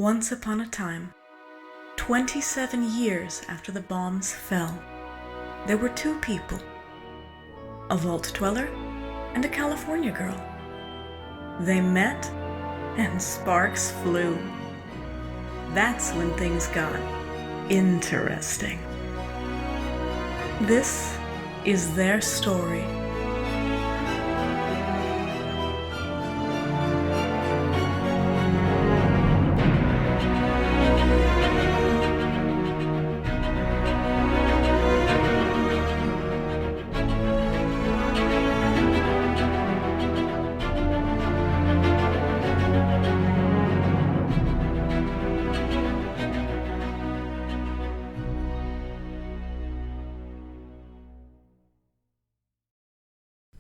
Once upon a time, 27 years after the bombs fell, there were two people, a vault dweller and a California girl. They met and sparks flew. That's when things got interesting. This is their story.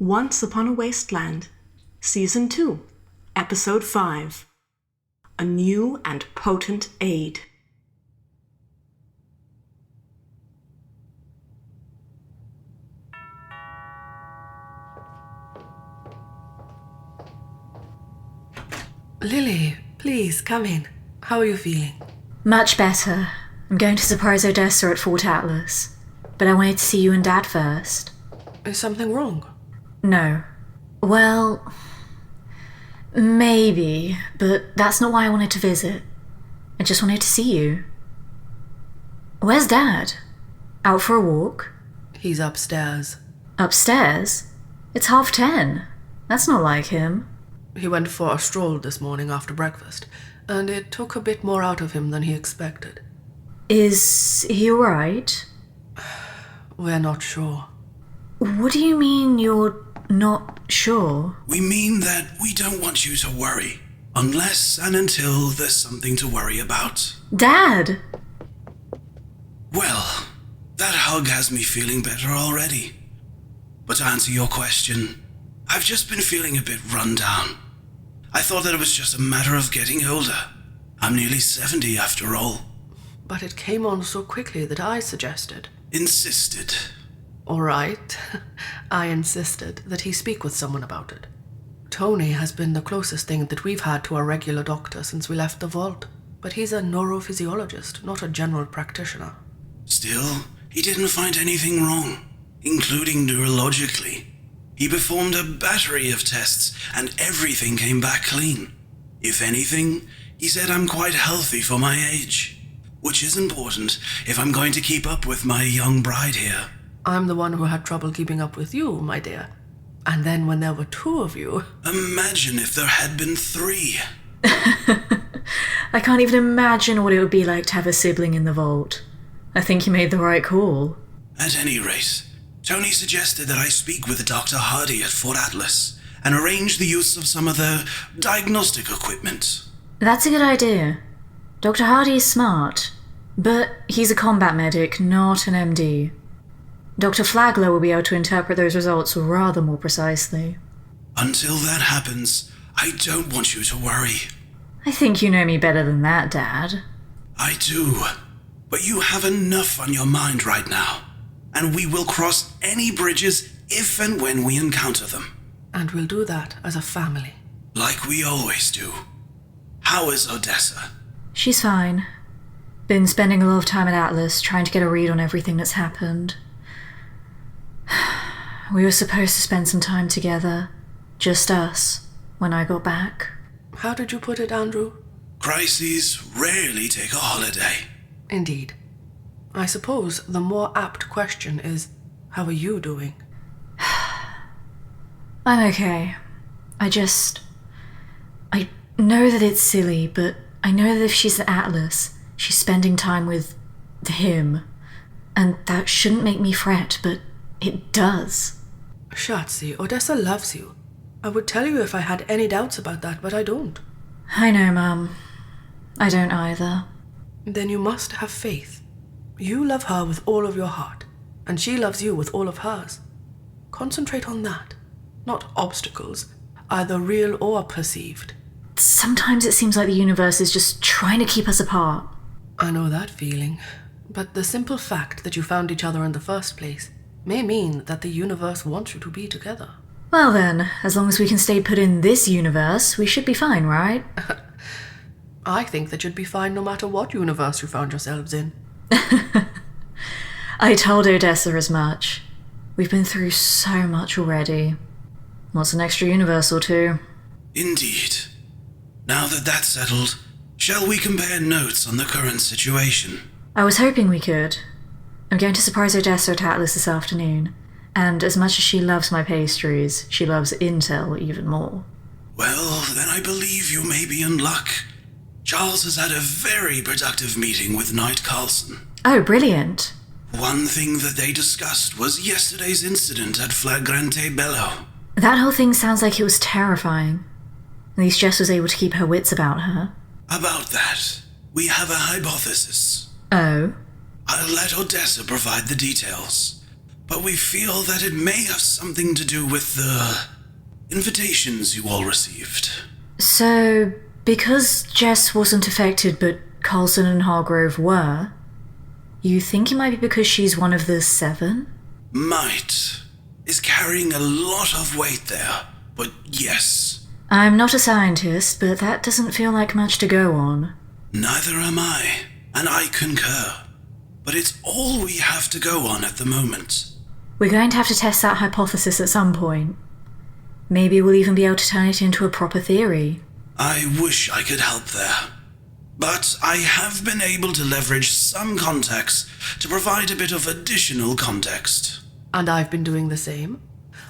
Once Upon a Wasteland, Season 2, Episode 5, A New and Potent Aid. Lily, please, come in. How are you feeling? Much better. I'm going to surprise Odessa at Fort Atlas, but I wanted to see you and Dad first. Is something wrong? No. Well, maybe, but that's not why I wanted to visit. I just wanted to see you. Where's Dad? Out for a walk? He's upstairs. Upstairs? It's 10:30. That's not like him. He went for a stroll this morning after breakfast, and it took a bit more out of him than he expected. Is he alright? We're not sure. What do you mean you're not sure? We mean that we don't want you to worry, unless and until there's something to worry about. Dad! Well, that hug has me feeling better already. But to answer your question, I've just been feeling a bit run down. I thought that it was just a matter of getting older. I'm nearly 70 after all. But it came on so quickly that I suggested. Insisted. All right. I insisted that he speak with someone about it. Tony has been the closest thing that we've had to a regular doctor since we left the vault. But he's a neurophysiologist, not a general practitioner. Still, he didn't find anything wrong, including neurologically. He performed a battery of tests, and everything came back clean. If anything, he said I'm quite healthy for my age, which is important if I'm going to keep up with my young bride here. I'm the one who had trouble keeping up with you, my dear. And then when there were two of you... Imagine if there had been 3. I can't even imagine what it would be like to have a sibling in the vault. I think you made the right call. At any rate, Tony suggested that I speak with Dr. Hardy at Fort Atlas and arrange the use of some of the diagnostic equipment. That's a good idea. Dr. Hardy is smart, but he's a combat medic, not an MD. Dr. Flagler will be able to interpret those results rather more precisely. Until that happens, I don't want you to worry. I think you know me better than that, Dad. I do, but you have enough on your mind right now, and we will cross any bridges if and when we encounter them. And we'll do that as a family. Like we always do. How is Odessa? She's fine. Been spending a lot of time at Atlas trying to get a read on everything that's happened. We were supposed to spend some time together, just us, when I got back. How did you put it, Andrew? Crises rarely take a holiday. Indeed. I suppose the more apt question is, how are you doing? I'm okay. I know that it's silly, but I know that if she's at Atlas, she's spending time with him. And that shouldn't make me fret, but it does. Schatzi, Odessa loves you. I would tell you if I had any doubts about that, but I don't. I know, Mum. I don't either. Then you must have faith. You love her with all of your heart, and she loves you with all of hers. Concentrate on that, not obstacles, either real or perceived. Sometimes it seems like the universe is just trying to keep us apart. I know that feeling, but the simple fact that you found each other in the first place may mean that the universe wants you to be together. Well then, as long as we can stay put in this universe, we should be fine, right? I think that you'd be fine no matter what universe you found yourselves in. I told Odessa as much. We've been through so much already. What's an extra universe or two? Indeed. Now that that's settled, shall we compare notes on the current situation? I was hoping we could. I'm going to surprise Odessa at Atlas this afternoon, and as much as she loves my pastries, she loves intel even more. Well, then I believe you may be in luck. Charles has had a very productive meeting with Knight Carlson. Oh, brilliant. One thing that they discussed was yesterday's incident at Flagrante Bello. That whole thing sounds like it was terrifying. At least Jess was able to keep her wits about her. About that, we have a hypothesis. Oh? I'll let Odessa provide the details, but we feel that it may have something to do with the invitations you all received. So, because Jess wasn't affected but Carlson and Hargrove were, you think it might be because she's one of the 7? Might is carrying a lot of weight there, but yes. I'm not a scientist, but that doesn't feel like much to go on. Neither am I, and I concur. But it's all we have to go on at the moment. We're going to have to test that hypothesis at some point. Maybe we'll even be able to turn it into a proper theory. I wish I could help there. But I have been able to leverage some contacts to provide a bit of additional context. And I've been doing the same.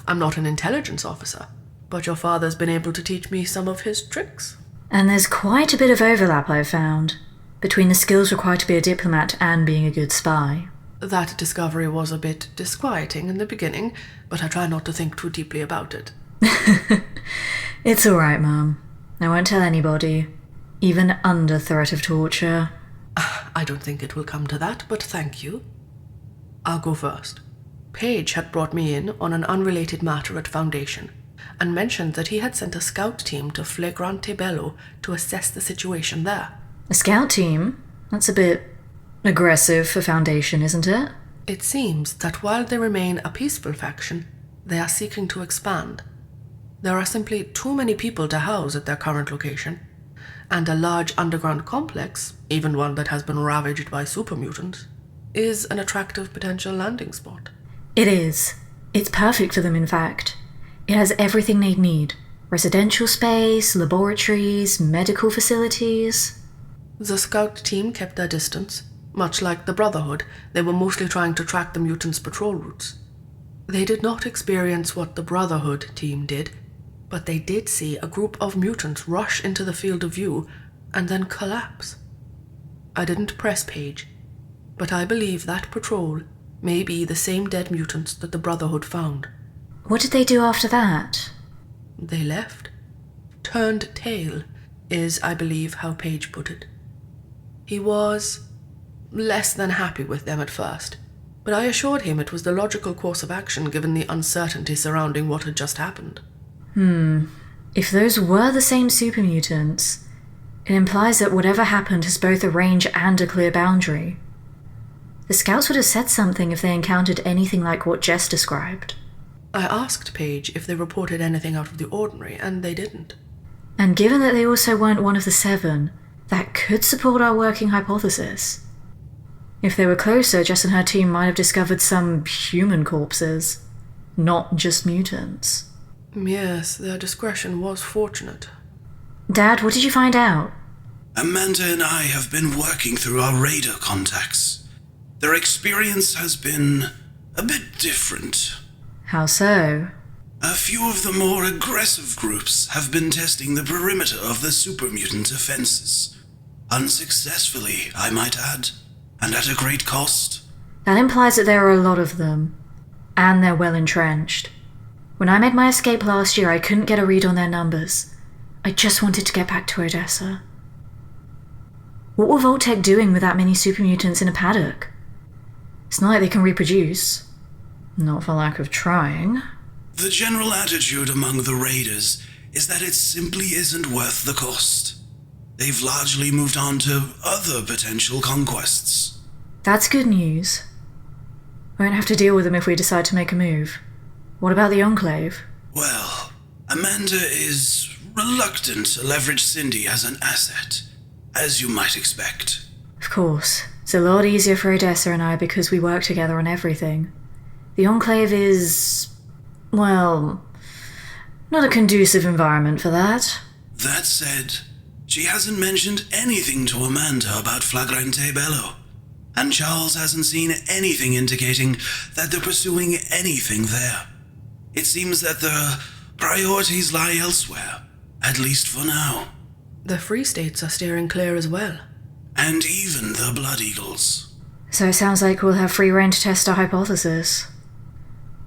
I'm not an intelligence officer, but your father's been able to teach me some of his tricks. And there's quite a bit of overlap, I've found, between the skills required to be a diplomat and being a good spy. That discovery was a bit disquieting in the beginning, but I try not to think too deeply about it. It's alright, Mum. I won't tell anybody, even under threat of torture. I don't think it will come to that, but thank you. I'll go first. Paige had brought me in on an unrelated matter at Foundation, and mentioned that he had sent a scout team to Flagrante Bello to assess the situation there. A scout team? That's a bit aggressive for Foundation, isn't it? It seems that while they remain a peaceful faction, they are seeking to expand. There are simply too many people to house at their current location, and a large underground complex, even one that has been ravaged by supermutants, is an attractive potential landing spot. It is. It's perfect for them, in fact. It has everything they'd need. Residential space, laboratories, medical facilities. The scout team kept their distance. Much like the Brotherhood, they were mostly trying to track the mutants' patrol routes. They did not experience what the Brotherhood team did, but they did see a group of mutants rush into the field of view and then collapse. I didn't press Paige, but I believe that patrol may be the same dead mutants that the Brotherhood found. What did they do after that? They left. Turned tail is, I believe, how Paige put it. He was less than happy with them at first, but I assured him it was the logical course of action given the uncertainty surrounding what had just happened. If those were the same super mutants, it implies that whatever happened has both a range and a clear boundary. The scouts would have said something if they encountered anything like what Jess described. I asked Paige if they reported anything out of the ordinary, and they didn't. And given that they also weren't one of the 7, that could support our working hypothesis. If they were closer, Jess and her team might have discovered some human corpses, not just mutants. Yes, their discretion was fortunate. Dad, what did you find out? Amanda and I have been working through our radar contacts. Their experience has been a bit different. How so? A few of the more aggressive groups have been testing the perimeter of the supermutant defenses. Unsuccessfully, I might add, and at a great cost. That implies that there are a lot of them, and they're well entrenched. When I made my escape last year, I couldn't get a read on their numbers. I just wanted to get back to Odessa. What were Voltec doing with that many supermutants in a paddock? It's not like they can reproduce. Not for lack of trying. The general attitude among the raiders is that it simply isn't worth the cost. They've largely moved on to other potential conquests. That's good news. We won't have to deal with them if we decide to make a move. What about the Enclave? Well, Amanda is reluctant to leverage Cindy as an asset. as you might expect. Of course. It's a lot easier for Odessa and I because we work together on everything. The Enclave is, well, not a conducive environment for that. That said, she hasn't mentioned anything to Amanda about Flagrante Bello, and Charles hasn't seen anything indicating that they're pursuing anything there. It seems that their priorities lie elsewhere, at least for now. The Free States are steering clear as well. And even the Blood Eagles. So it sounds like we'll have free rein to test our hypothesis.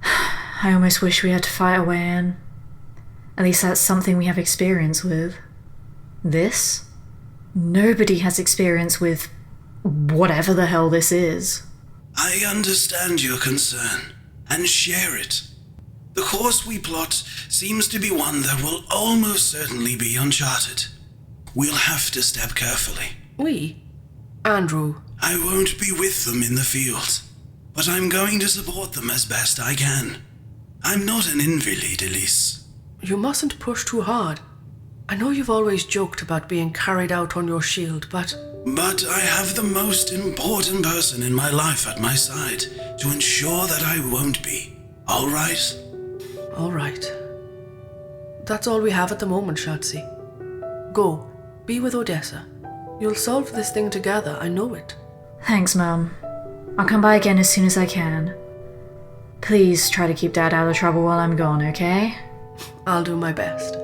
I almost wish we had to fight our way in. At least that's something we have experience with. This? Nobody has experience with whatever the hell this is. I understand your concern, and share it. The course we plot seems to be one that will almost certainly be uncharted. We'll have to step carefully. We? Andrew. I won't be with them in the field, but I'm going to support them as best I can. I'm not an invalid, Elise. You mustn't push too hard. I know you've always joked about being carried out on your shield, but I have the most important person in my life at my side to ensure that I won't be. All right? All right. That's all we have at the moment, Shotzi. Go. Be with Odessa. You'll solve this thing together, I know it. Thanks, Mum. I'll come by again as soon as I can. Please try to keep Dad out of trouble while I'm gone, okay? I'll do my best.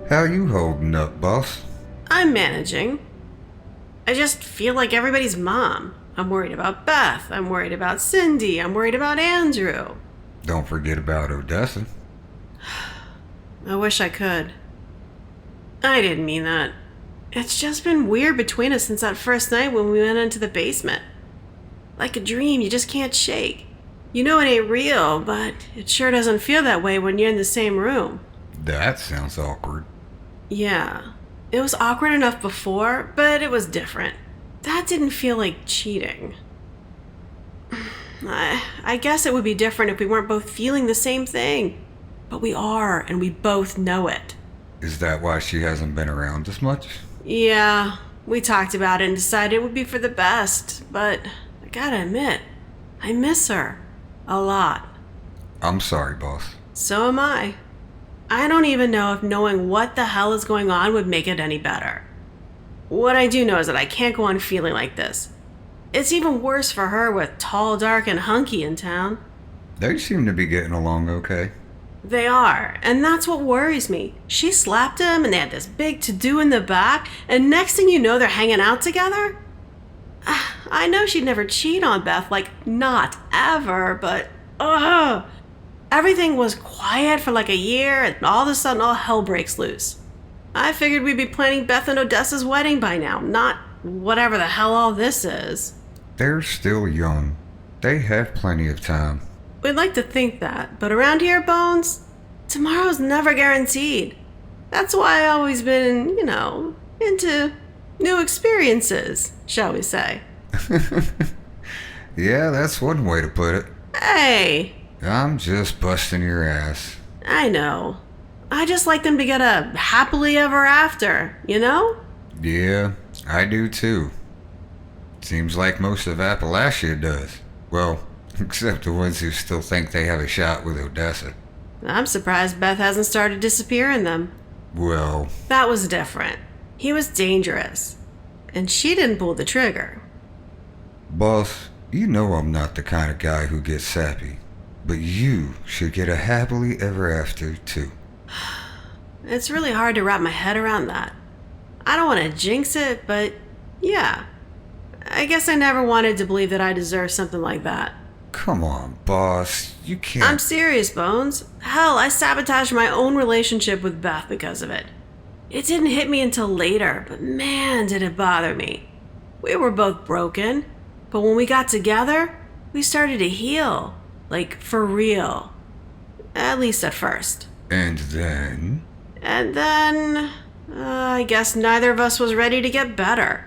How you holding up, boss? I'm managing. I just feel like everybody's mom. I'm worried about Beth. I'm worried about Cindy. I'm worried about Andrew. Don't forget about Odessa. I wish I could. I didn't mean that. It's just been weird between us since that first night when we went into the basement. Like a dream you just can't shake. You know it ain't real, but it sure doesn't feel that way when you're in the same room. That sounds awkward. Yeah. It was awkward enough before, but it was different. That didn't feel like cheating. I guess it would be different if we weren't both feeling the same thing. But we are, and we both know it. Is that why she hasn't been around as much? Yeah, we talked about it and decided it would be for the best. But I gotta admit, I miss her. A lot. I'm sorry, boss. So am I. I don't even know if knowing what the hell is going on would make it any better. What I do know is that I can't go on feeling like this. It's even worse for her with tall, dark, and hunky in town. They seem to be getting along okay. They are, and that's what worries me. She slapped him, and they had this big to-do in the back, and next thing you know, they're hanging out together? I know she'd never cheat on Beth, like, not ever, but, ugh. Everything was quiet for like a year, and all of a sudden, all hell breaks loose. I figured we'd be planning Beth and Odessa's wedding by now, not whatever the hell all this is. They're still young. They have plenty of time. We'd like to think that, but around here, Bones, tomorrow's never guaranteed. That's why I've always been, into new experiences, shall we say. Yeah, that's one way to put it. Hey! I'm just busting your ass. I know. I just like them to get a happily ever after, you know? Yeah, I do too. Seems like most of Appalachia does. Well, except the ones who still think they have a shot with Odessa. I'm surprised Beth hasn't started disappearing them. Well, That was different. He was dangerous. And she didn't pull the trigger. boss, you know I'm not the kind of guy who gets sappy. But you should get a happily ever after too. It's really hard to wrap my head around that. I don't want to jinx it, but yeah. I guess I never wanted to believe that I deserved something like that. Come on, boss. You can't. I'm serious, Bones. Hell, I sabotaged my own relationship with Beth because of it. It didn't hit me until later, but man, did it bother me. We were both broken, but when we got together, we started to heal. Like, for real. At least at first. And then? I guess neither of us was ready to get better.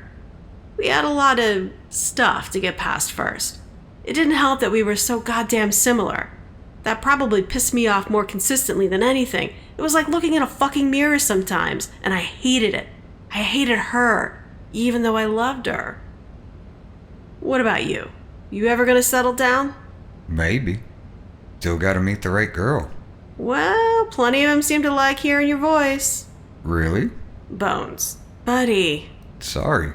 We had a lot of stuff to get past first. It didn't help that we were so goddamn similar. That probably pissed me off more consistently than anything. It was like looking in a fucking mirror sometimes, and I hated it. I hated her, even though I loved her. What about you? You ever gonna settle down? Maybe. Still gotta meet the right girl. Well, plenty of them seem to like hearing your voice. Really? Bones. Buddy. Sorry.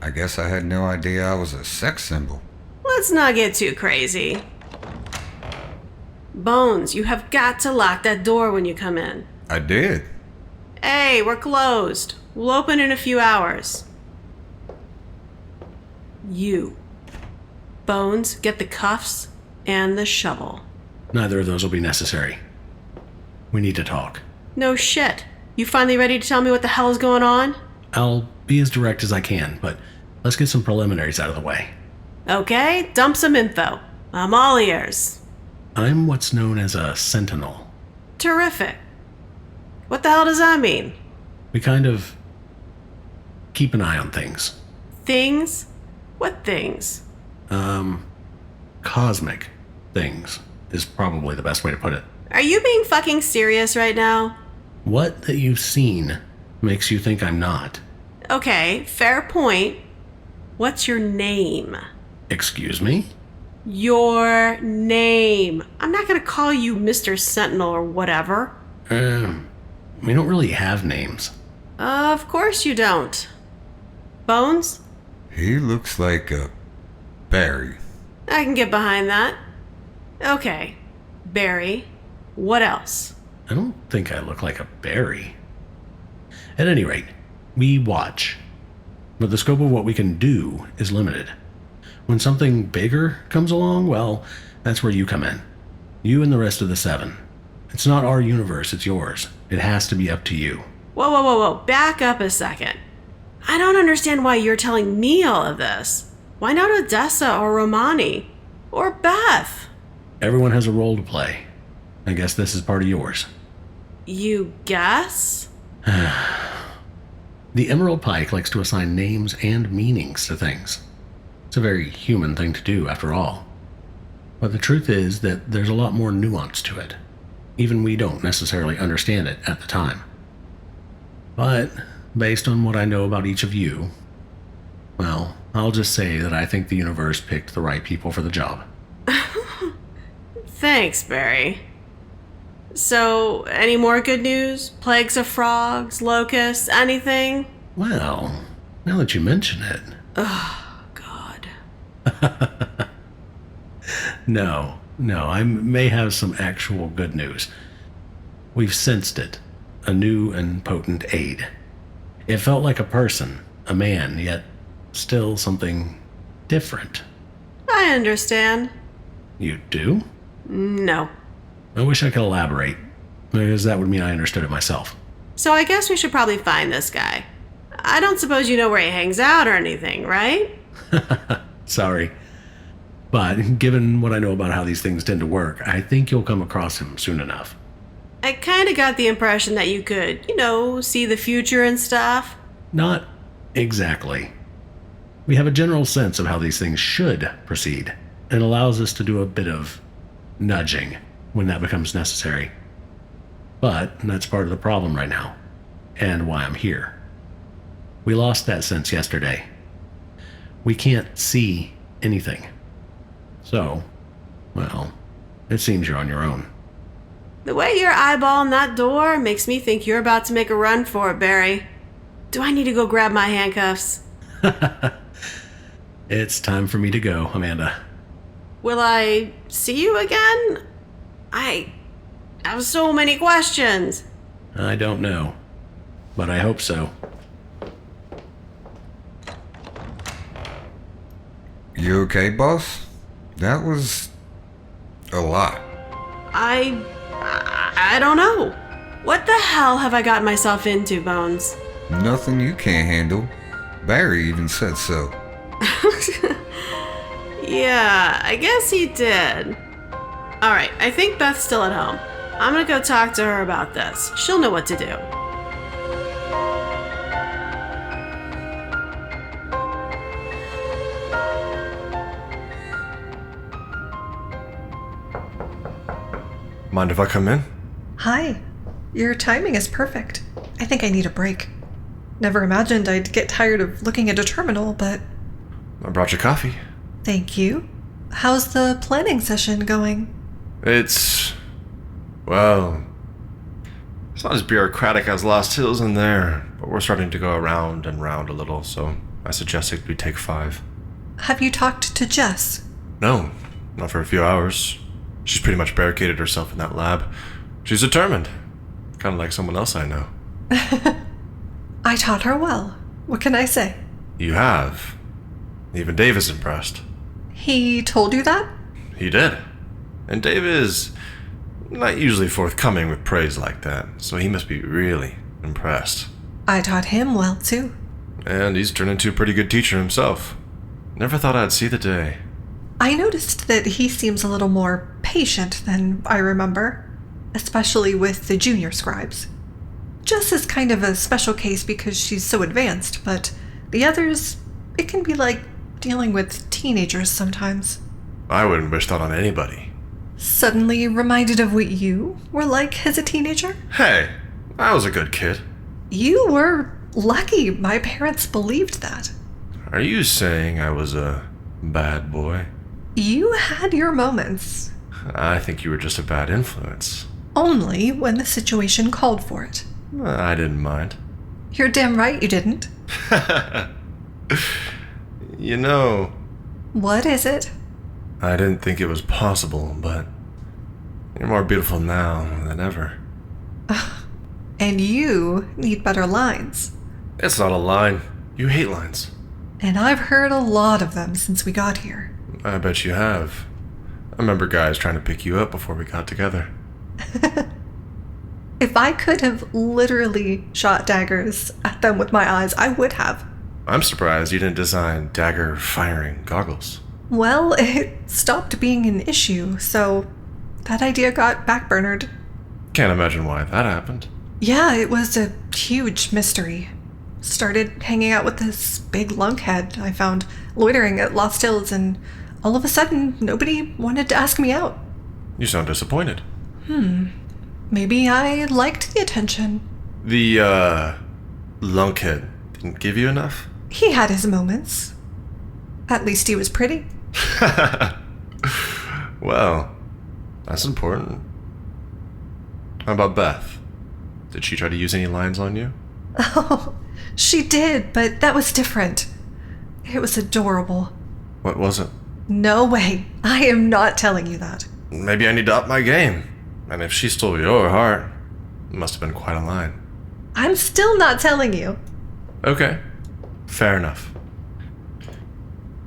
I guess I had no idea I was a sex symbol. Let's not get too crazy. Bones, you have got to lock that door when you come in. I did. Hey, we're closed. We'll open in a few hours. You. Bones, get the cuffs and the shovel. Neither of those will be necessary. We need to talk. No shit. You finally ready to tell me what the hell is going on? I'll be as direct as I can, but let's get some preliminaries out of the way. Okay, dump some info. I'm all ears. I'm what's known as a sentinel. Terrific. What the hell does that mean? We kind of keep an eye on things. Things? What things? Cosmic things is probably the best way to put it. Are you being fucking serious right now? What that you've seen makes you think I'm not. Okay, fair point. What's your name? Excuse me? Your name. I'm not gonna call you Mr. Sentinel or whatever. We don't really have names. Of course you don't. Bones? He looks like a Barry. I can get behind that. Okay, Barry. What else? I don't think I look like a berry. At any rate, we watch. But the scope of what we can do is limited. When something bigger comes along, well, that's where you come in. You and the rest of the 7. It's not our universe, it's yours. It has to be up to you. Whoa. Back up a second. I don't understand why you're telling me all of this. Why not Odessa or Romani? Or Beth? Everyone has a role to play. I guess this is part of yours. You guess? The Emerald Pike likes to assign names and meanings to things. It's a very human thing to do, after all. But the truth is that there's a lot more nuance to it. Even we don't necessarily understand it at the time. But, based on what I know about each of you, well, I'll just say that I think the universe picked the right people for the job. Thanks, Barry. So, any more good news? Plagues of frogs, locusts, anything? Well, now that you mention it... Oh, God. No, I may have some actual good news. We've sensed it. A new and potent aid. It felt like a person, a man, yet still something different. I understand. You do? No. I wish I could elaborate, because that would mean I understood it myself. So I guess we should probably find this guy. I don't suppose you know where he hangs out or anything, right? Sorry. But given what I know about how these things tend to work, I think you'll come across him soon enough. I kind of got the impression that you could, see the future and stuff. Not exactly. We have a general sense of how these things should proceed, and allows us to do a bit of nudging when that becomes necessary. But that's part of the problem right now, and why I'm here. We lost that sense yesterday. We can't see anything. So, well, it seems you're on your own. The way you're eyeballing that door makes me think you're about to make a run for it, Barry. Do I need to go grab my handcuffs? It's time for me to go, Amanda. Will I see you again? I have so many questions. I don't know, but I hope so. You okay, boss? That was a lot. I don't know. What the hell have I gotten myself into, Bones? Nothing you can't handle. Barry even said so. Yeah, I guess he did. Alright, I think Beth's still at home. I'm gonna go talk to her about this. She'll know what to do. Mind if I come in? Hi. Your timing is perfect. I think I need a break. Never imagined I'd get tired of looking at a terminal, but I brought you coffee. thank you. How's the planning session going? It's not as bureaucratic as Lost Hills in there, but we're starting to go around and round a little, so I suggested we take 5. Have you talked to Jess? No, not for a few hours. She's pretty much barricaded herself in that lab. She's determined. Kind of like someone else I know. I taught her well. What can I say? You have. Even Dave is impressed. He told you that? He did. And Dave is not usually forthcoming with praise like that, so he must be really impressed. I taught him well, too. And he's turned into a pretty good teacher himself. Never thought I'd see the day. I noticed that he seems a little more patient than I remember, especially with the junior scribes. Jess is kind of a special case because she's so advanced, but the others, it can be like dealing with teenagers sometimes. I wouldn't wish that on anybody. Suddenly reminded of what you were like as a teenager? Hey, I was a good kid. You were lucky my parents believed that. Are you saying I was a bad boy? You had your moments. I think you were just a bad influence. Only when the situation called for it. I didn't mind. You're damn right you didn't. You know, What is it? I didn't think it was possible, but you're more beautiful now than ever. And you need better lines. It's not a line. You hate lines. And I've heard a lot of them since we got here. I bet you have. I remember guys trying to pick you up before we got together. If I could have literally shot daggers at them with my eyes, I would have. I'm surprised you didn't design dagger firing goggles. Well, it stopped being an issue, so that idea got backburnered. Can't imagine why that happened. Yeah, it was a huge mystery. Started hanging out with this big lunkhead I found loitering at Lost Hills, and all of a sudden, nobody wanted to ask me out. You sound disappointed. Maybe I liked the attention. The, lunkhead didn't give you enough? He had his moments. At least he was pretty. Well, that's important. How about Beth? Did she try to use any lines on you? Oh, she did, but that was different. It was adorable. What was it? No way. I am not telling you that. Maybe I need to up my game. And if she stole your heart, it must have been quite a line. I'm still not telling you. Okay, fair enough.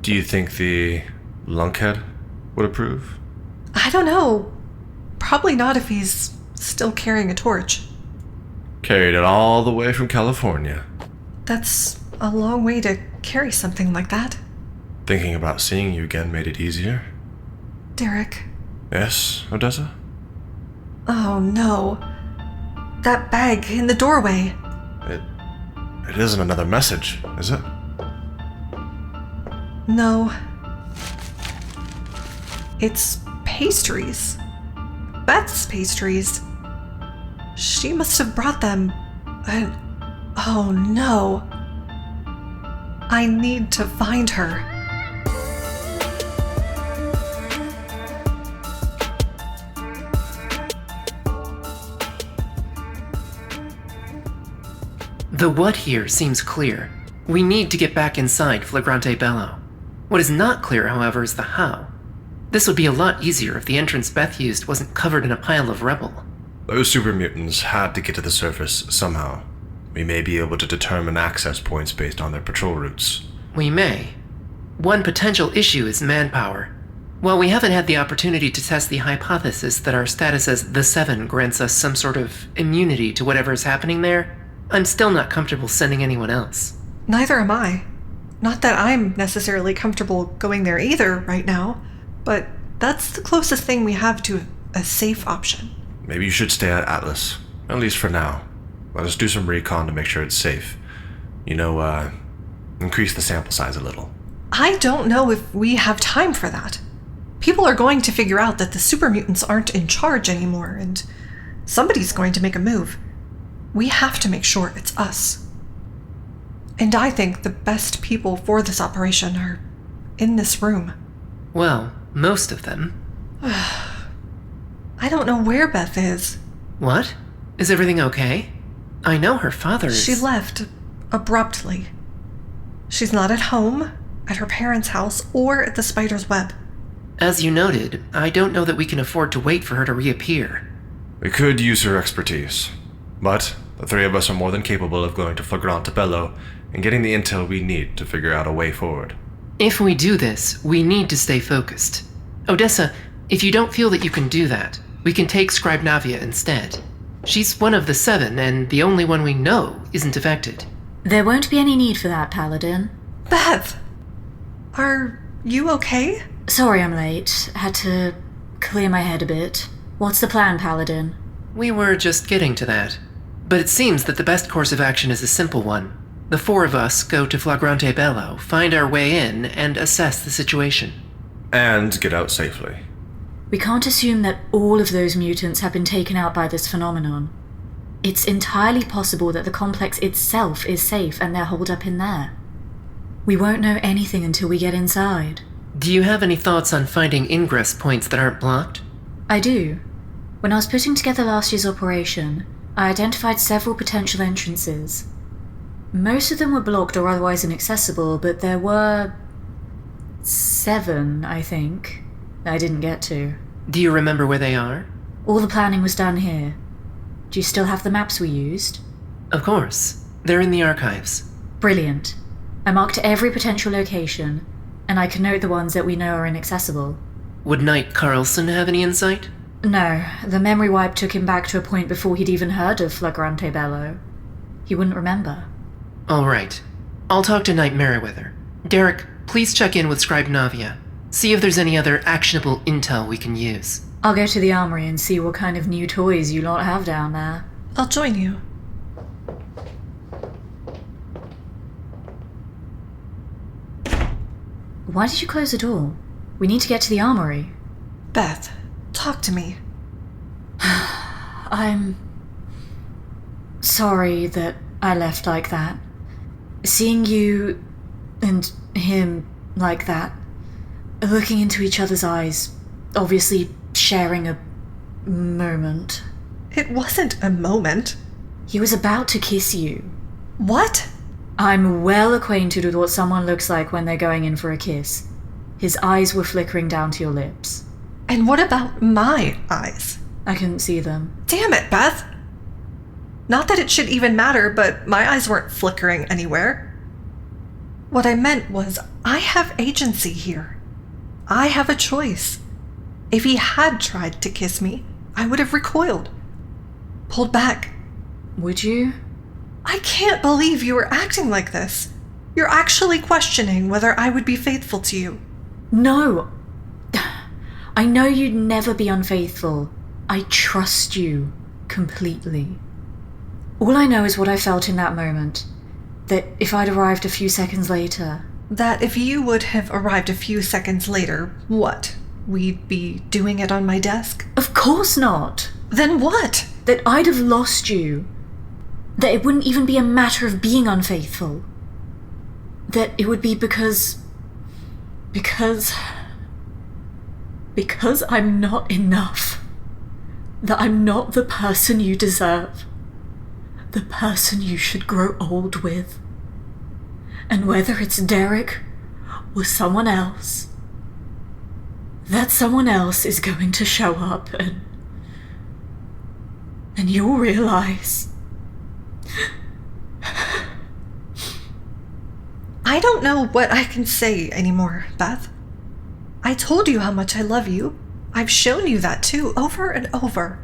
Do you think the lunkhead would approve? I don't know. Probably not if he's still carrying a torch. Carried it all the way from California. That's a long way to carry something like that. Thinking about seeing you again made it easier? Derek. Yes, Odessa? Oh no. That bag in the doorway. It isn't another message, is it? No. It's pastries. Beth's pastries. She must have brought them. And oh no. I need to find her. The what here seems clear. We need to get back inside Flagrante Bello. What is not clear, however, is the how. This would be a lot easier if the entrance Beth used wasn't covered in a pile of rubble. Those super mutants had to get to the surface somehow. We may be able to determine access points based on their patrol routes. We may. One potential issue is manpower. While we haven't had the opportunity to test the hypothesis that our status as the Seven grants us some sort of immunity to whatever is happening there, I'm still not comfortable sending anyone else. Neither am I. Not that I'm necessarily comfortable going there either right now, but that's the closest thing we have to a safe option. Maybe you should stay at Atlas, at least for now. Let us do some recon to make sure it's safe. Increase the sample size a little. I don't know if we have time for that. People are going to figure out that the super mutants aren't in charge anymore, and somebody's going to make a move. We have to make sure it's us. And I think the best people for this operation are in this room. Well, most of them. I don't know where Beth is. What? Is everything okay? I know her father is... She left abruptly. She's not at home, at her parents' house, or at the spider's web. As you noted, I don't know that we can afford to wait for her to reappear. We could use her expertise, but the three of us are more than capable of going to Flagrante Bello and getting the intel we need to figure out a way forward. If we do this, we need to stay focused. Odessa, if you don't feel that you can do that, we can take Scribe Navia instead. She's one of the 7, and the only one we know isn't affected. There won't be any need for that, Paladin. Beth! Are you okay? Sorry I'm late. Had to clear my head a bit. What's the plan, Paladin? We were just getting to that. But it seems that the best course of action is a simple one. The 4 of us go to Flagrante Bello, find our way in, and assess the situation. And get out safely. We can't assume that all of those mutants have been taken out by this phenomenon. It's entirely possible that the complex itself is safe and they're holed up in there. We won't know anything until we get inside. Do you have any thoughts on finding ingress points that aren't blocked? I do. When I was putting together last year's operation, I identified several potential entrances. Most of them were blocked or otherwise inaccessible, but there were 7, I think, that I didn't get to. Do you remember where they are? All the planning was done here. Do you still have the maps we used? Of course. They're in the archives. Brilliant. I marked every potential location, and I can note the ones that we know are inaccessible. Would Knight Carlson have any insight? No, the memory wipe took him back to a point before he'd even heard of Flagrante Bello. He wouldn't remember. All right. I'll talk to Knight Meriwether. Derek, please check in with Scribe Navia. See if there's any other actionable intel we can use. I'll go to the armory and see what kind of new toys you lot have down there. I'll join you. Why did you close the door? We need to get to the armory. Beth, talk to me. I'm sorry that I left like that. Seeing you and him like that, looking into each other's eyes, obviously sharing a moment. It wasn't a moment. He was about to kiss you. What? I'm well acquainted with what someone looks like when they're going in for a kiss. His eyes were flickering down to your lips. And what about my eyes? I couldn't see them. Damn it, Beth! Not that it should even matter, but my eyes weren't flickering anywhere. What I meant was, I have agency here. I have a choice. If he had tried to kiss me, I would have recoiled. Pulled back. Would you? I can't believe you were acting like this. You're actually questioning whether I would be faithful to you. No. I know you'd never be unfaithful. I trust you completely. All I know is what I felt in that moment. That if I'd arrived a few seconds later... That if you would have arrived a few seconds later, what? We'd be doing it on my desk? Of course not. Then what? That I'd have lost you. That it wouldn't even be a matter of being unfaithful. That it would be because I'm not enough. That I'm not the person you deserve. The person you should grow old with. And whether it's Derek or someone else, that someone else is going to show up and you'll realize. I don't know what I can say anymore, Beth. I told you how much I love you. I've shown you that too, over and over.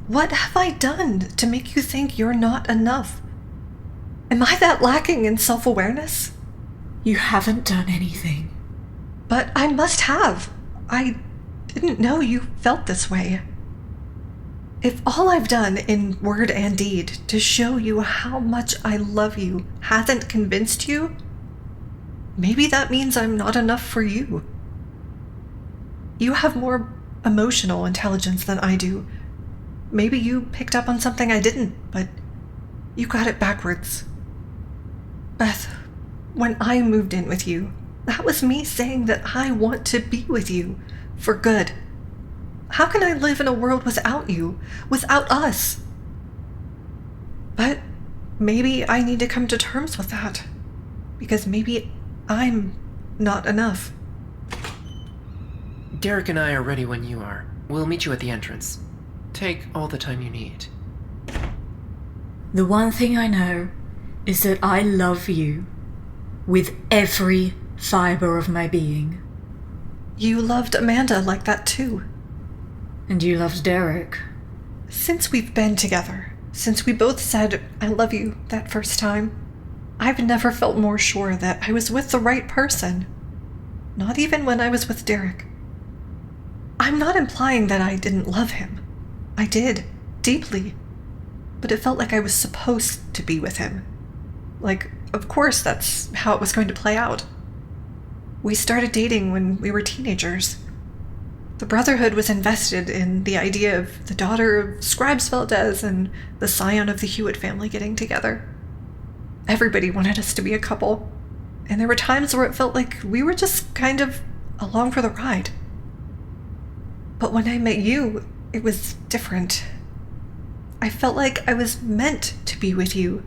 What have I done to make you think you're not enough? Am I that lacking in self-awareness? You haven't done anything. But I must have. I didn't know you felt this way. If all I've done in word and deed to show you how much I love you hasn't convinced you, maybe that means I'm not enough for you. You have more emotional intelligence than I do. Maybe you picked up on something I didn't, but you got it backwards. Beth, when I moved in with you, that was me saying that I want to be with you for good. How can I live in a world without you, without us? But maybe I need to come to terms with that, because maybe I'm not enough. Derek and I are ready when you are. We'll meet you at the entrance. Take all the time you need. The one thing I know is that I love you with every fiber of my being. You loved Amanda like that too. And you loved Derek. Since we've been together, since we both said I love you that first time, I've never felt more sure that I was with the right person. Not even when I was with Derek. I'm not implying that I didn't love him. I did, deeply. But it felt like I was supposed to be with him. Like, of course, that's how it was going to play out. We started dating when we were teenagers. The Brotherhood was invested in the idea of the daughter of Scribes Valdez and the scion of the Hewitt family getting together. Everybody wanted us to be a couple, and there were times where it felt like we were just kind of along for the ride. But when I met you, it was different. I felt like I was meant to be with you.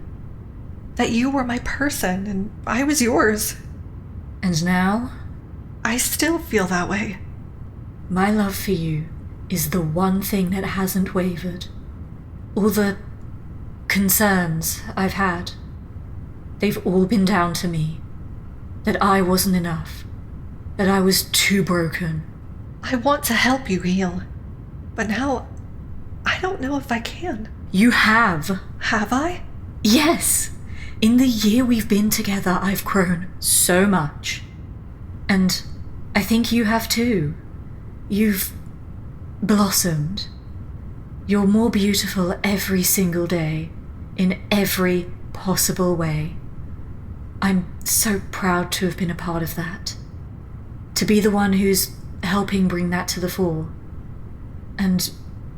That you were my person, and I was yours. And now? I still feel that way. My love for you is the one thing that hasn't wavered. All the concerns I've had, they've all been down to me. That I wasn't enough. That I was too broken. I want to help you heal. But now, I don't know if I can. You have. Have I? Yes. In the year we've been together, I've grown so much. And I think you have too. You've blossomed. You're more beautiful every single day, in every possible way. I'm so proud to have been a part of that. To be the one who's helping bring that to the fore. And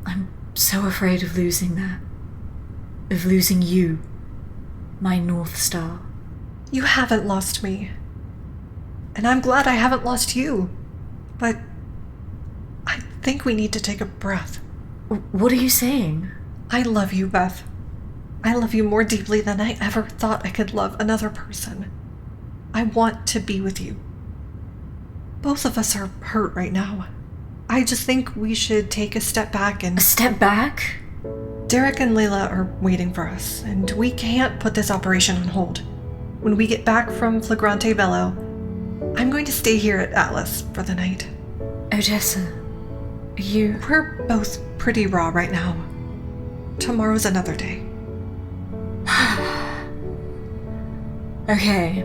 I'm so afraid of losing that. Of losing you, my North Star. You haven't lost me. And I'm glad I haven't lost you. But I think we need to take a breath. What are you saying? I love you, Beth. I love you more deeply than I ever thought I could love another person. I want to be with you. Both of us are hurt right now. I just think we should take a step back and... A step back? Derek and Layla are waiting for us, and we can't put this operation on hold. When we get back from Flagrante Bello, I'm going to stay here at Atlas for the night. Odessa, We're both pretty raw right now. Tomorrow's another day. Okay.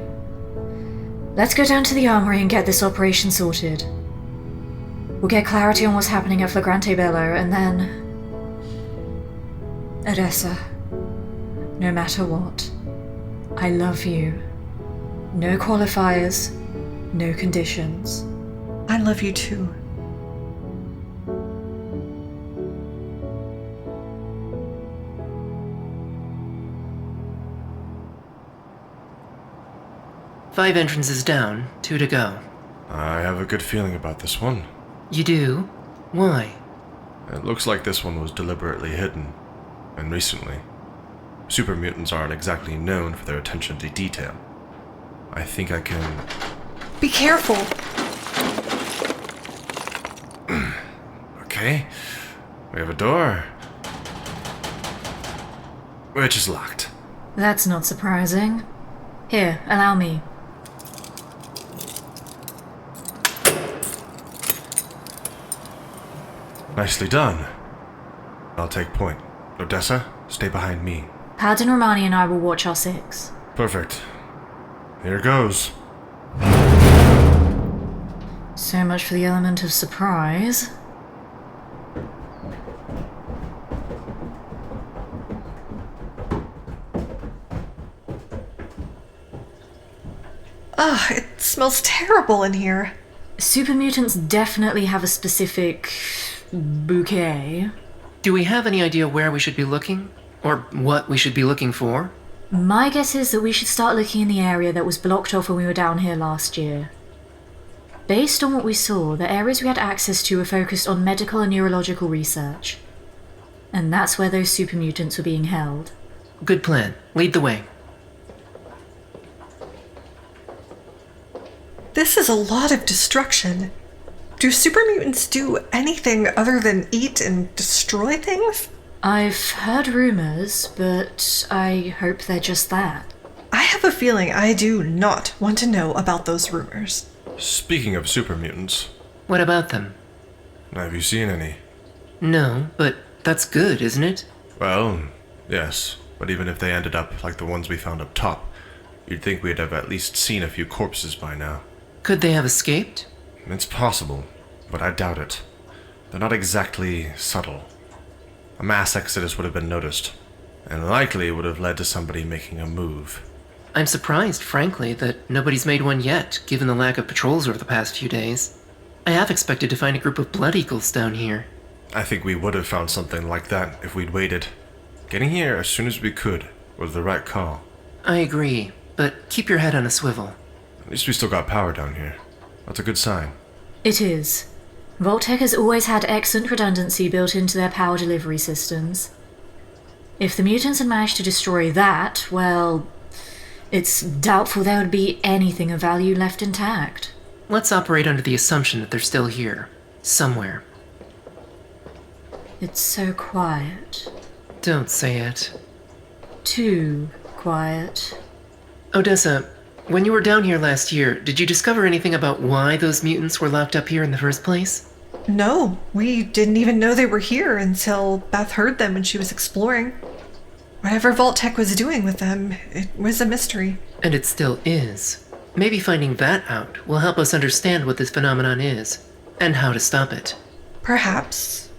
Let's go down to the armory and get this operation sorted. We'll get clarity on what's happening at Flagrante Bello, and then... Odessa, no matter what, I love you. No qualifiers, no conditions. I love you too. Five entrances down, 2 to go. I have a good feeling about this one. You do? Why? It looks like this one was deliberately hidden. And recently, super mutants aren't exactly known for their attention to detail. I think I can... Be careful! Okay, we have a door. Which is locked. That's not surprising. Here, allow me. Nicely done. I'll take point. Odessa, stay behind me. Paladin Romani and I will watch our six. Perfect. Here goes. So much for the element of surprise. Ugh, it smells terrible in here. Super mutants definitely have a specific bouquet. Do we have any idea where we should be looking? Or what we should be looking for? My guess is that we should start looking in the area that was blocked off when we were down here last year. Based on what we saw, the areas we had access to were focused on medical and neurological research. And that's where those super mutants were being held. Good plan. Lead the way. This is a lot of destruction. Do super mutants do anything other than eat and destroy things? I've heard rumors, but I hope they're just that. I have a feeling I do not want to know about those rumors. Speaking of super mutants, What about them? have you seen any? No, but that's good, isn't it? Well, yes, but even if they ended up like the ones we found up top, you'd think we'd have at least seen a few corpses by now. Could they have escaped? It's possible, but I doubt it. They're not exactly subtle. A mass exodus would have been noticed, and likely would have led to somebody making a move. I'm surprised, frankly, that nobody's made one yet, given the lack of patrols over the past few days. I have expected to find a group of blood eagles down here. I think we would have found something like that if we'd waited. Getting here as soon as we could was the right call. I agree, but keep your head on a swivel. At least we still got power down here. That's a good sign. It is. Vault-Tec has always had excellent redundancy built into their power delivery systems. If the mutants had managed to destroy that, well, it's doubtful there would be anything of value left intact. Let's operate under the assumption that they're still here. Somewhere. It's so quiet. Don't say it. Too quiet. Odessa, when you were down here last year, did you discover anything about why those mutants were locked up here in the first place? No, we didn't even know they were here until Beth heard them when she was exploring. Whatever Vault-Tec was doing with them, it was a mystery. And it still is. Maybe finding that out will help us understand what this phenomenon is, and how to stop it. Perhaps.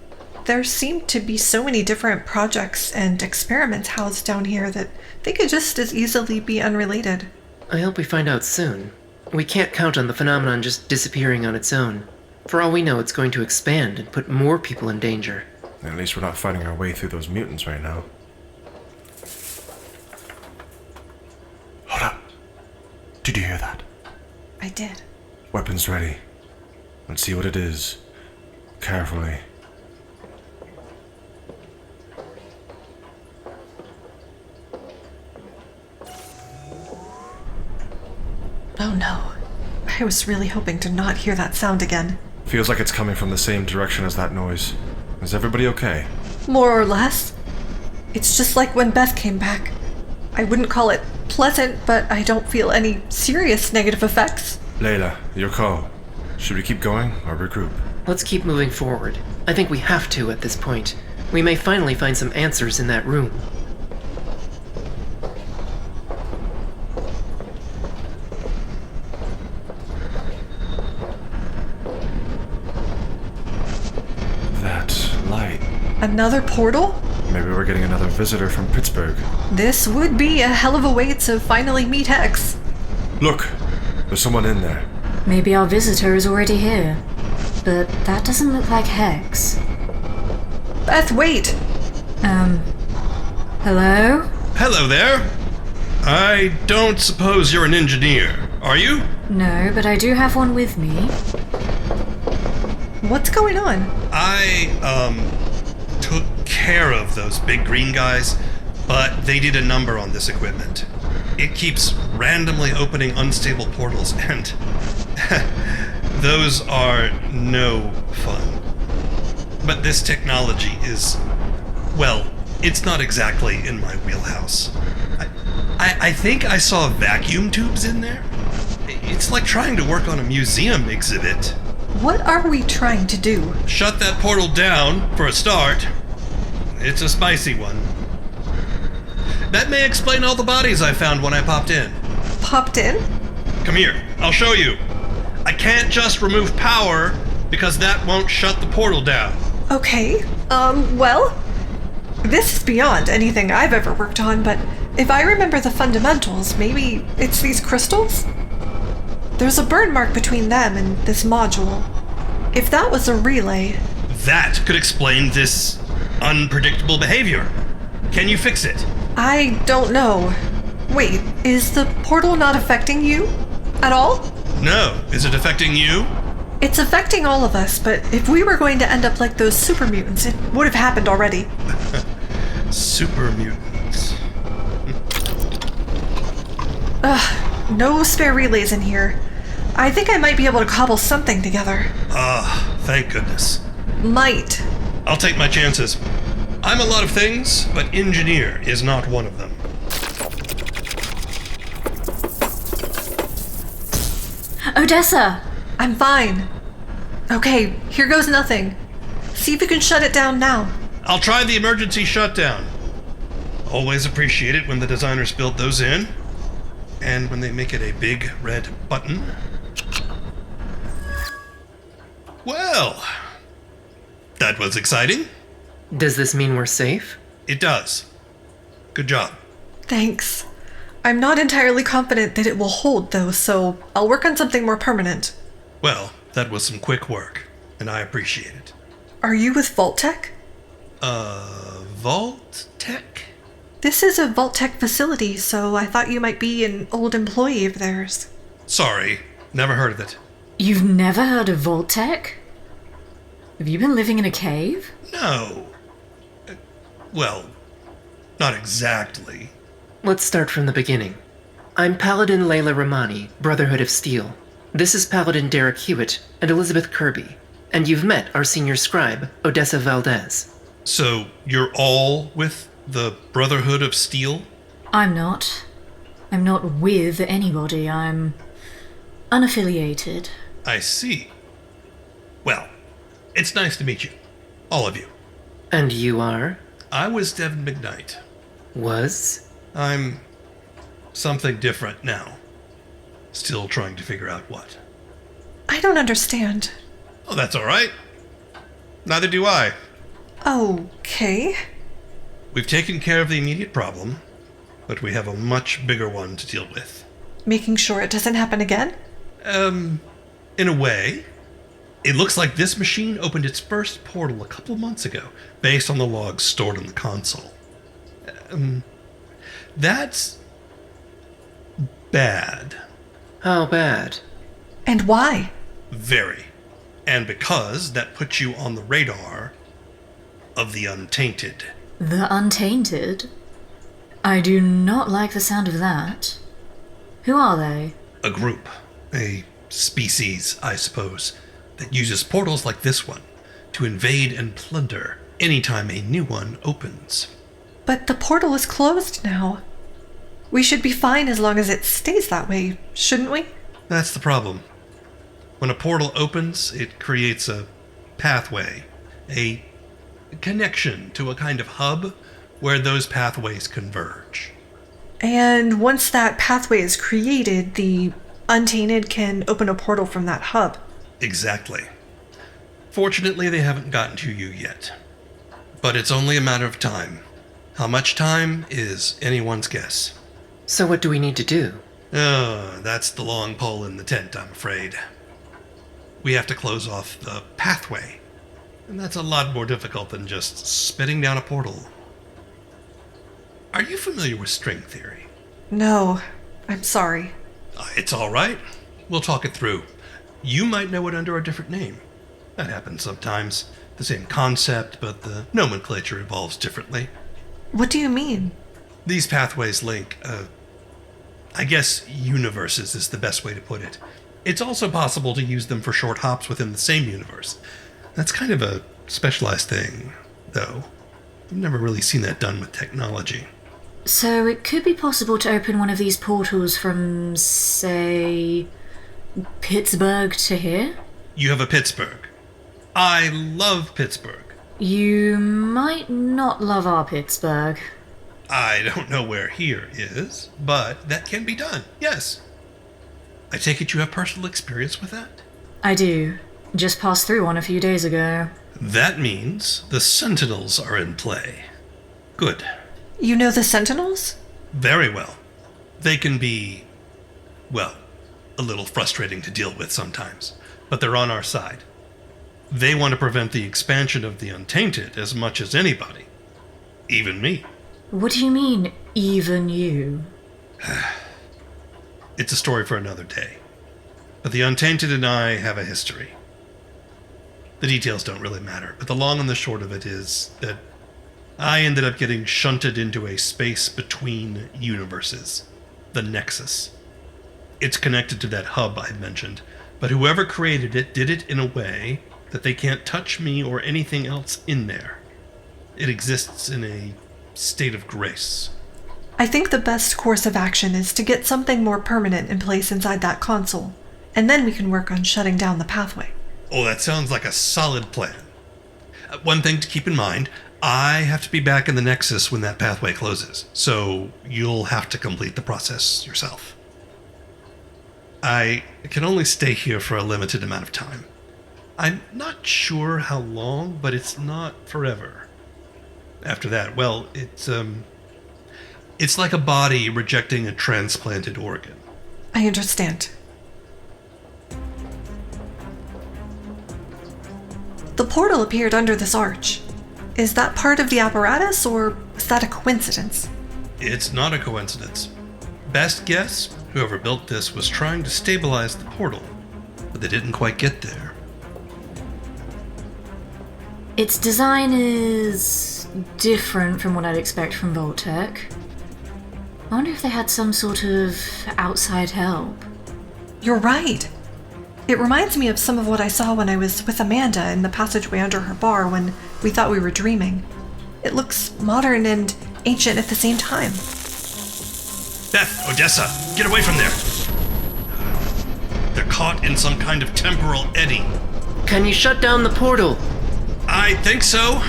There seem to be so many different projects and experiments housed down here that they could just as easily be unrelated. I hope we find out soon. We can't count on the phenomenon just disappearing on its own. For all we know, it's going to expand and put more people in danger. At least we're not fighting our way through those mutants right now. Hold up. Did you hear that? I did. Weapons ready. Let's see what it is. Carefully. Oh no. I was really hoping to not hear that sound again. Feels like it's coming from the same direction as that noise. Is everybody okay? More or less. It's just like when Beth came back. I wouldn't call it pleasant, but I don't feel any serious negative effects. Layla, your call. Should we keep going or regroup? Let's keep moving forward. I think we have to at this point. We may finally find some answers in that room. That light. Another portal? Maybe we're getting another visitor from Pittsburgh. This would be a hell of a way to finally meet Hex. Look! There's someone in there. Maybe our visitor is already here. But that doesn't look like Hex. Beth, wait! Hello? Hello there. I don't suppose you're an engineer, are you? No, but I do have one with me. What's going on? I, took care of those big green guys, but they did a number on this equipment. It keeps randomly opening unstable portals, and those are no fun. But this technology is, well, it's not exactly in my wheelhouse. I think I saw vacuum tubes in there. It's like trying to work on a museum exhibit. What are we trying to do? Shut that portal down, for a start. It's a spicy one. That may explain all the bodies I found when I popped in. Popped in? Come here, I'll show you. I can't just remove power, because that won't shut the portal down. Okay, well, this is beyond anything I've ever worked on, but if I remember the fundamentals, maybe it's these crystals? There's a burn mark between them and this module. If that was a relay... That could explain this unpredictable behavior. Can you fix it? I don't know. Wait, is the portal not affecting you? At all? No. Is it affecting you? It's affecting all of us, but if we were going to end up like those super mutants, it would have happened already. Super mutants. Ugh, no spare relays in here. I think I might be able to cobble something together. Ah, thank goodness. Might. I'll take my chances. I'm a lot of things, but engineer is not one of them. Odessa! I'm fine. Okay, here goes nothing. See if you can shut it down now. I'll try the emergency shutdown. Always appreciate it when the designers build those in. And when they make it a big red button. Well, that was exciting. Does this mean we're safe? It does. Good job. Thanks. I'm not entirely confident that it will hold, though, so I'll work on something more permanent. Well, that was some quick work, and I appreciate it. Are you with Vault Tech? Vault Tech? This is a Vault Tech facility, so I thought you might be an old employee of theirs. Sorry, never heard of it. You've never heard of Vault Tech? Have you been living in a cave? No. Well, not exactly. Let's start from the beginning. I'm Paladin Layla Romani, Brotherhood of Steel. This is Paladin Derek Hewitt and Elizabeth Kirby. And you've met our senior scribe, Odessa Valdez. So, you're all with the Brotherhood of Steel? I'm not. I'm not with anybody. I'm unaffiliated. I see. Well, it's nice to meet you. All of you. And you are? I was Devin McKnight. Was? I'm something different now. Still trying to figure out what. I don't understand. Oh, that's all right. Neither do I. Okay. We've taken care of the immediate problem, but we have a much bigger one to deal with. Making sure it doesn't happen again? In a way. It looks like this machine opened its first portal a couple months ago, based on the logs stored in the console. That's bad. How bad? And why? Very. And because that puts you on the radar of the Untainted. The Untainted? I do not like the sound of that. Who are they? A group. A species, I suppose, that uses portals like this one to invade and plunder anytime a new one opens. But the portal is closed now. We should be fine as long as it stays that way, shouldn't we? That's the problem. When a portal opens, it creates a pathway, a connection to a kind of hub where those pathways converge. And once that pathway is created, the Untainted can open a portal from that hub. Exactly. Fortunately, they haven't gotten to you yet. But it's only a matter of time. How much time is anyone's guess. So what do we need to do? That's the long pole in the tent, I'm afraid. We have to close off the pathway. And that's a lot more difficult than just spitting down a portal. Are you familiar with string theory? No, I'm sorry. It's all right. We'll talk it through. You might know it under a different name. That happens sometimes. The same concept, but the nomenclature evolves differently. What do you mean? These pathways link, I guess universes is the best way to put it. It's also possible to use them for short hops within the same universe. That's kind of a specialized thing, though. I've never really seen that done with technology. So it could be possible to open one of these portals from, say, Pittsburgh to here? You have a Pittsburgh. I love Pittsburgh. You might not love our Pittsburgh. I don't know where here is, but that can be done, yes. I take it you have personal experience with that? I do. Just passed through one a few days ago. That means the Sentinels are in play. Good. You know the Sentinels? Very well. They can be, well, a little frustrating to deal with sometimes, but they're on our side. They want to prevent the expansion of the Untainted as much as anybody. Even me. What do you mean, even you? It's a story for another day. But the Untainted and I have a history. The details don't really matter, but the long and the short of it is that I ended up getting shunted into a space between universes, the Nexus. It's connected to that hub I mentioned, but whoever created it did it in a way that they can't touch me or anything else in there. It exists in a state of grace. I think the best course of action is to get something more permanent in place inside that console, and then we can work on shutting down the pathway. Oh, that sounds like a solid plan. One thing to keep in mind, I have to be back in the Nexus when that pathway closes, so you'll have to complete the process yourself. I can only stay here for a limited amount of time. I'm not sure how long, but it's not forever. After that, well, it's like a body rejecting a transplanted organ. I understand. The portal appeared under this arch. Is that part of the apparatus, or is that a coincidence? It's not a coincidence. Best guess, whoever built this was trying to stabilize the portal, but they didn't quite get there. Its design is different from what I'd expect from Vault-Tec. I wonder if they had some sort of outside help. You're right. It reminds me of some of what I saw when I was with Amanda in the passageway under her bar when we thought we were dreaming. It looks modern and ancient at the same time. Beth, Odessa, get away from there! They're caught in some kind of temporal eddy. Can you shut down the portal? I think so.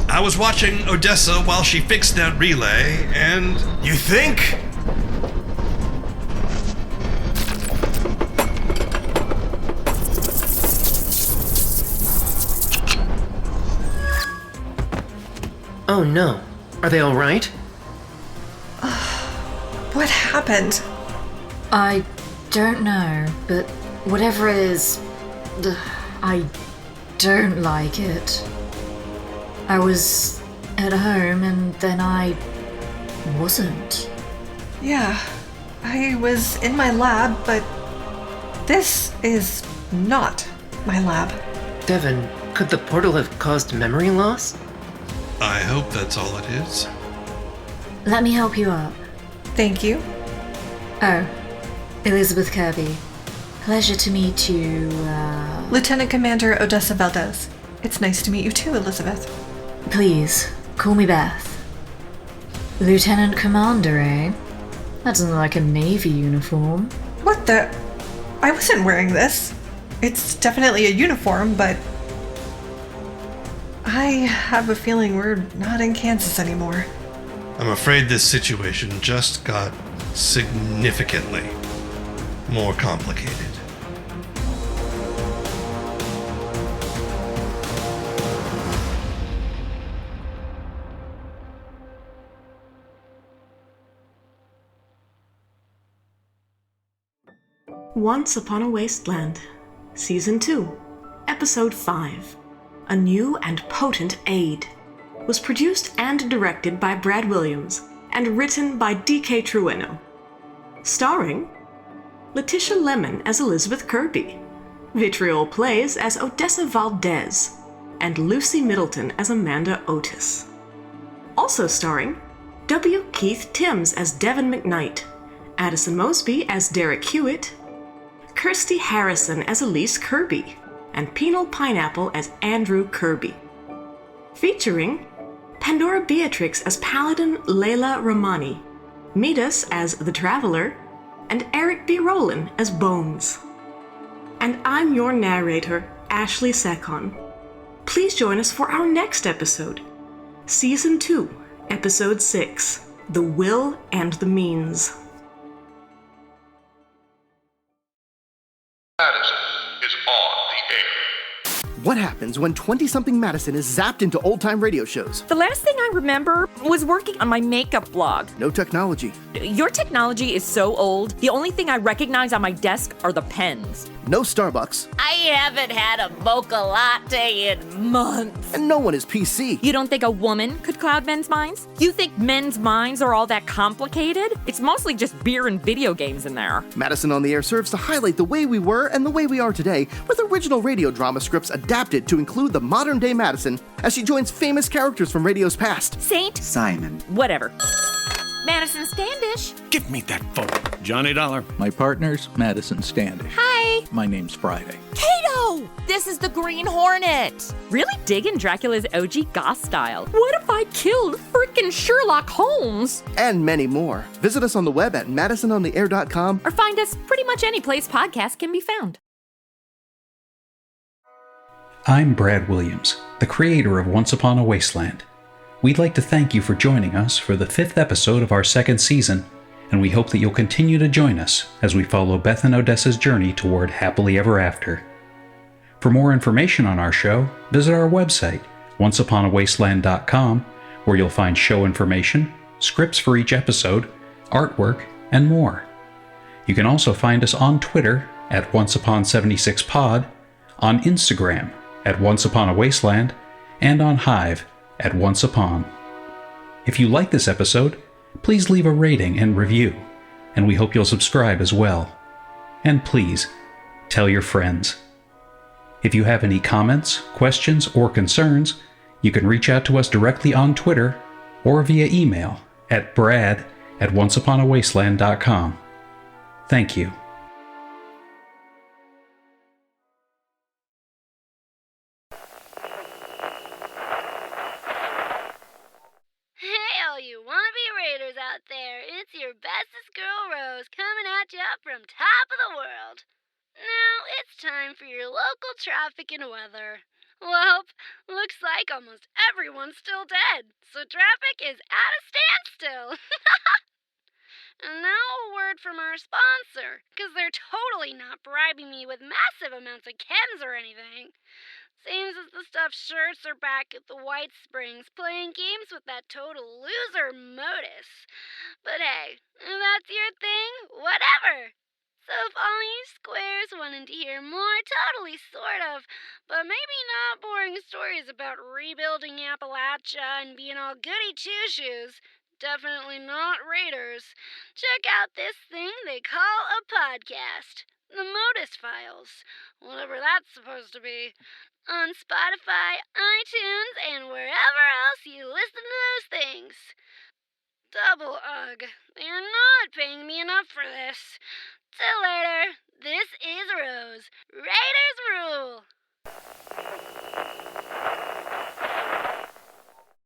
I was watching Odessa while she fixed that relay, and... You think? Oh no. Are they alright? What happened? I don't know, but whatever it is, I don't like it. I was at home and then I wasn't. Yeah, I was in my lab, but this is not my lab. Devin, could the portal have caused memory loss? I hope that's all it is. Let me help you up. Thank you. Oh, Elizabeth Kirby. Pleasure to meet you, Lieutenant Commander Odessa Valdez. It's nice to meet you too, Elizabeth. Please, call me Beth. Lieutenant Commander, eh? That doesn't look like a Navy uniform. What the? I wasn't wearing this. It's definitely a uniform, but I have a feeling we're not in Kansas anymore. I'm afraid this situation just got significantly more complicated. Once Upon a Wasteland, Season 2, Episode 5, A New and Potent Aid, was produced and directed by Brad Williams and written by D.K. Trueno. Starring Letitia Lemon as Elizabeth Kirby, Vitriol Plays as Odessa Valdez, and Lucy Middleton as Amanda Otis. Also starring W. Keith Timms as Devin McKnight, Addison Mosby as Derek Hewitt, Kirsty Harrison as Elise Kirby, and Penal Pineapple as Andrew Kirby. Featuring Pandora Beatrix as Paladin Layla Ramani, Midas as The Traveler, and Eric B. Rowland as Bones. And I'm your narrator, Ashley Sekon. Please join us for our next episode, Season 2, Episode 6, The Will and the Means. Addison is on the air. What happens when 20-something Madison is zapped into old-time radio shows? The last thing I remember was working on my makeup blog. No technology. Your technology is so old, the only thing I recognize on my desk are the pens. No Starbucks. I haven't had a mocha latte in months. And no one is PC. You don't think a woman could cloud men's minds? You think men's minds are all that complicated? It's mostly just beer and video games in there. Madison on the Air serves to highlight the way we were and the way we are today, with original radio drama scripts adapted to include the modern-day Madison as she joins famous characters from radio's past. Saint? Simon. Whatever. Madison Standish. Give me that phone. Johnny Dollar. My partner's Madison Standish. Hi. My name's Friday. Kato! This is the Green Hornet. Really digging Dracula's OG goth style. What if I killed frickin' Sherlock Holmes? And many more. Visit us on the web at madisonontheair.com or find us pretty much any place podcasts can be found. I'm Brad Williams, the creator of Once Upon a Wasteland. We'd like to thank you for joining us for the 5th episode of our 2nd season, and we hope that you'll continue to join us as we follow Beth and Odessa's journey toward happily ever after. For more information on our show, visit our website, onceuponawasteland.com, where you'll find show information, scripts for each episode, artwork, and more. You can also find us on Twitter at onceupon76pod, on Instagram at onceuponawasteland, and on Hive at onceupon. If you like this episode, please leave a rating and review, and we hope you'll subscribe as well. And please, tell your friends. If you have any comments, questions, or concerns, you can reach out to us directly on Twitter or via email at brad@onceuponawasteland.com. Thank you. Out there, it's your bestest girl Rose coming at you from top of the world. Now it's time for your local traffic and weather. Well, looks like almost everyone's still dead, so traffic is at a standstill. And now a word from our sponsor, because they're totally not bribing me with massive amounts of chems or anything. Seems as the stuffed shirts are back at the White Springs playing games with that total loser Modus. But hey, if that's your thing, whatever. So if all you squares wanted to hear more totally sort of, but maybe not boring stories about rebuilding Appalachia and being all goody two-shoes, definitely not Raiders, check out this thing they call a podcast. The Modus Files. Whatever that's supposed to be. On Spotify, iTunes, and wherever else you listen to those things. Double ugh. They're not paying me enough for this. Till later, this is Rose. Raiders rule!